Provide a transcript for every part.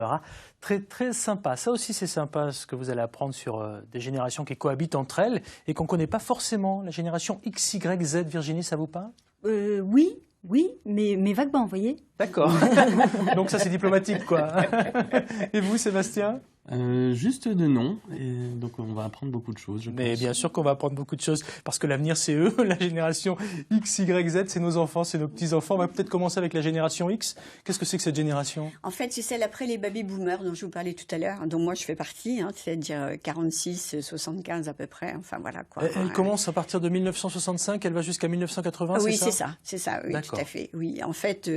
Voilà. Très, très sympa. Ça aussi, c'est sympa ce que vous allez apprendre sur des générations qui cohabitent entre elles et qu'on ne connaît pas forcément. La génération X, Y, Z, Virginie, ça vous parle? Oui, mais vaguement, vous voyez. D'accord. Donc ça, c'est diplomatique, quoi. Et vous, Sébastien? Juste de nom, et donc on va apprendre beaucoup de choses, je pense. Mais bien sûr qu'on va apprendre beaucoup de choses, parce que l'avenir, c'est eux, la génération X, Y, Z, c'est nos enfants, c'est nos petits-enfants. On va peut-être commencer avec la génération X. Qu'est-ce que c'est que cette génération? En fait, c'est celle après les baby-boomers dont je vous parlais tout à l'heure, dont moi je fais partie, c'est-à-dire 46, 75 à peu près, enfin voilà quoi. Elle commence à partir de 1965, elle va jusqu'à 1980, oui, c'est ça, oui, tout à fait. Oui, en fait,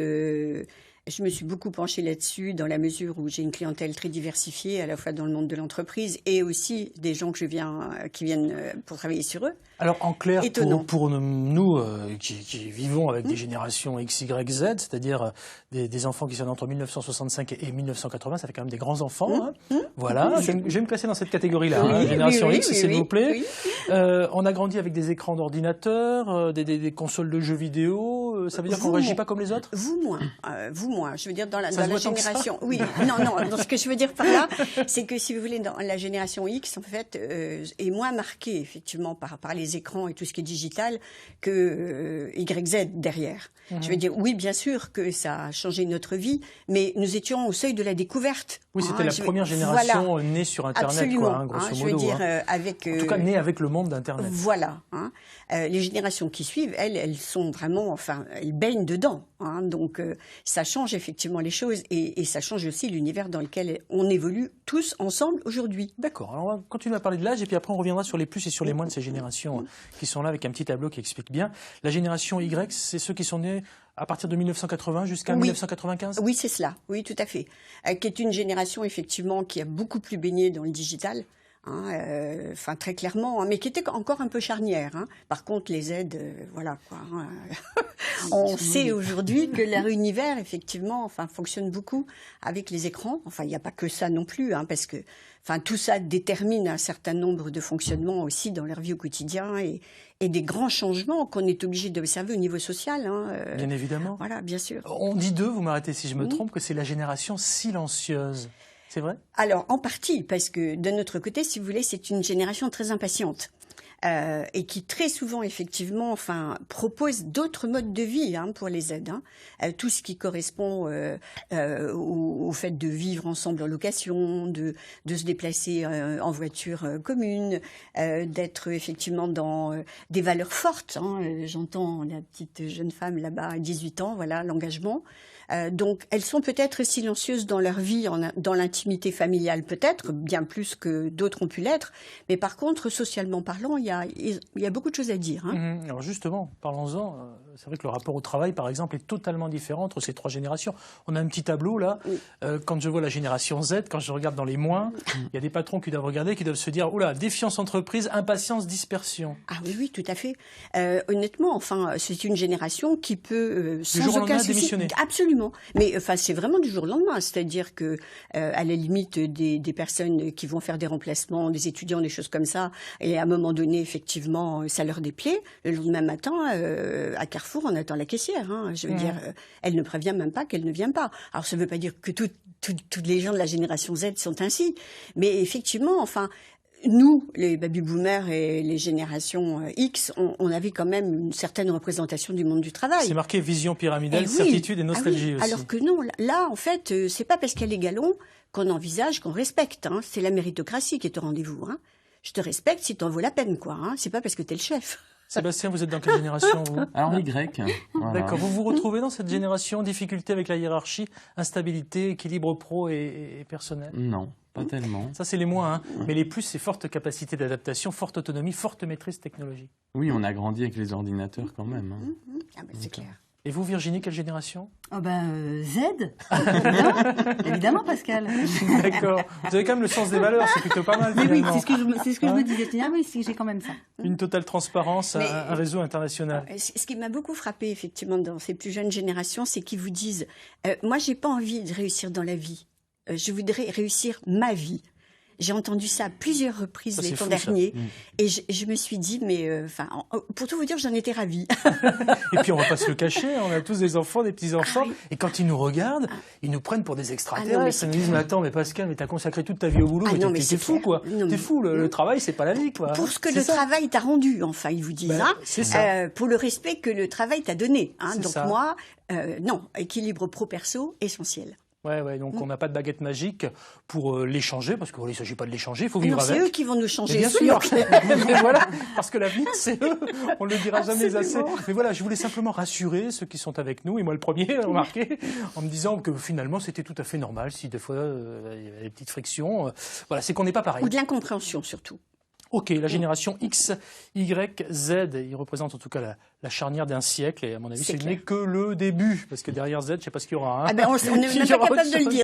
je me suis beaucoup penchée là-dessus dans la mesure où j'ai une clientèle très diversifiée, à la fois dans le monde de l'entreprise et aussi des gens qui viennent pour travailler sur eux. Alors en clair, Étonnant. pour nous qui vivons avec des générations X, Y, Z, c'est-à-dire des enfants qui sont entre 1965 et 1980, ça fait quand même des grands enfants. Voilà, je vais me placer dans cette catégorie-là, Oui, génération oui, X, oui, s'il oui, vous plaît. oui. On a grandi avec des écrans d'ordinateur, des consoles de jeux vidéo. Ça veut dire qu'on ne réagit pas comme les autres? Vous moins. Je veux dire dans la Ça se voit tant que ça génération. Oui, non. Ce que je veux dire par là, c'est que si vous voulez, dans la génération X, en fait, est moins marquée effectivement par les écrans et tout ce qui est digital que Y, Z derrière. Je veux dire, oui, bien sûr que ça a changé notre vie, mais nous étions au seuil de la découverte. Oui, c'était la première génération née sur Internet, absolument, quoi, grosso modo. Je veux dire, en tout cas, née avec le monde d'Internet. Voilà. Les générations qui suivent, elles sont vraiment, enfin, elles baignent dedans. Donc, ça change effectivement les choses et ça change aussi l'univers dans lequel on évolue tous ensemble aujourd'hui. D'accord. Alors, on va continuer à parler de l'âge et puis après, on reviendra sur les plus et sur les moins de ces générations qui sont là avec un petit tableau qui explique bien. La génération Y, c'est ceux qui sont nés à partir de 1980 jusqu'à 1995 ? Oui, c'est cela. Oui, tout à fait. Qui est une génération, effectivement, qui a beaucoup plus baigné dans le digital. Enfin très clairement, mais qui était encore un peu charnière. Par contre, les aides, voilà quoi. On sait aujourd'hui que leur univers, effectivement, enfin fonctionne beaucoup avec les écrans. Enfin, il n'y a pas que ça non plus, parce que, enfin, tout ça détermine un certain nombre de fonctionnements aussi dans leur vie au quotidien et des grands changements qu'on est obligé d'observer au niveau social. Bien évidemment. Voilà, bien sûr. On dit d'eux, vous m'arrêtez si je me trompe, que c'est la génération silencieuse. C'est vrai ? Alors, en partie, parce que de notre côté, si vous voulez, c'est une génération très impatiente. Et qui très souvent, effectivement, enfin, propose d'autres modes de vie pour les aides. Tout ce qui correspond au fait de vivre ensemble en location, de se déplacer en voiture commune, d'être effectivement dans des valeurs fortes. J'entends la petite jeune femme là-bas à 18 ans, voilà, l'engagement. Donc, elles sont peut-être silencieuses dans leur vie, dans l'intimité familiale peut-être, bien plus que d'autres ont pu l'être. Mais par contre, socialement parlant, il y a beaucoup de choses à dire. Alors justement, parlons-en. C'est vrai que le rapport au travail, par exemple, est totalement différent entre ces trois générations. On a un petit tableau là. Oui. Quand je vois la génération Z, quand je regarde dans les moins, il y a des patrons qui doivent regarder, qui doivent se dire, oula, défiance entreprise, impatience, dispersion. Ah oui, tout à fait. Honnêtement, enfin, c'est une génération qui peut sans aucun souci démissionner. Absolument. Mais enfin, c'est vraiment du jour au lendemain. C'est-à-dire que à la limite des personnes qui vont faire des remplacements, des étudiants, des choses comme ça, et à un moment donné, effectivement, ça leur déplaît. Le lendemain matin, à Carrefour, on attend la caissière. Je veux dire, elle ne prévient même pas qu'elle ne vient pas. Alors, ça ne veut pas dire que tous les gens de la génération Z sont ainsi, mais effectivement, enfin. Nous, les baby-boomers et les générations X, on avait quand même une certaine représentation du monde du travail. C'est marqué vision pyramidale, certitude et nostalgie aussi. Alors que non, là, en fait, c'est pas parce qu'il y a les galons qu'on envisage, qu'on respecte. C'est la méritocratie qui est au rendez-vous. Je te respecte si t'en vaut la peine, quoi. C'est pas parce que t'es le chef. Sébastien, vous êtes dans quelle génération, vous ? Alors, Y. Voilà. D'accord. Vous vous retrouvez dans cette génération, difficulté avec la hiérarchie, instabilité, équilibre pro et personnel ? Non, pas tellement. Ça, c'est les moins. Mais les plus, c'est forte capacité d'adaptation, forte autonomie, forte maîtrise technologique. Oui, on a grandi avec les ordinateurs quand même. C'est clair. Et vous, Virginie, quelle génération ? Z, évidemment, Pascal. D'accord. Vous avez quand même le sens des valeurs, c'est plutôt pas mal. Mais oui, finalement. c'est ce que je me disais. Ah oui, j'ai quand même ça. Une totale transparence, un réseau international. Ce qui m'a beaucoup frappé, effectivement, dans ces plus jeunes générations, c'est qu'ils vous disent moi, j'ai pas envie de réussir dans la vie. Je voudrais réussir ma vie. J'ai entendu ça à plusieurs reprises Ça, c'est l'été fou, dernier. ça. Et je me suis dit, mais pour tout vous dire, j'en étais ravie. Et puis on va pas se le cacher, on a tous des enfants, des petits-enfants, et quand ils nous regardent, ils nous prennent pour des extraterrestres. Ils nous disent, mais attends, mais Pascal, mais t'as consacré toute ta vie au boulot, mais t'es c'est fou, clair. quoi. Non, T'es mais- fou, le travail, c'est pas la vie, quoi. Pour ce que C'est le ça. travail t'a rendu, enfin, ils vous disent. Ben, hein. c'est ça. Pour le respect que le travail t'a donné. Hein. C'est Donc ça. moi, non, équilibre pro-perso, essentiel. Ouais, donc on n'a pas de baguette magique pour l'échanger, parce qu'il ne s'agit pas de l'échanger, il faut vivre Non, c'est avec. eux qui vont nous changer. Et bien sûr, soyons clairs. mais voilà, parce que l'avenir, c'est eux, on le dira jamais assez. Absolument. Mais voilà, je voulais simplement rassurer ceux qui sont avec nous, et moi le premier, remarqué, en me disant que finalement c'était tout à fait normal, si des fois il y avait des petites frictions. Voilà, c'est qu'on n'est pas pareil. Ou de l'incompréhension, surtout. Ok, la génération X, Y, Z, il représente en tout cas la charnière d'un siècle, et à mon avis, C'est ce n'est que le début, parce que derrière Z, je ne sais pas ce qu'il y aura. Hein. Ah ben, on n'est Il même y pas aura capable autre de le chose. dire.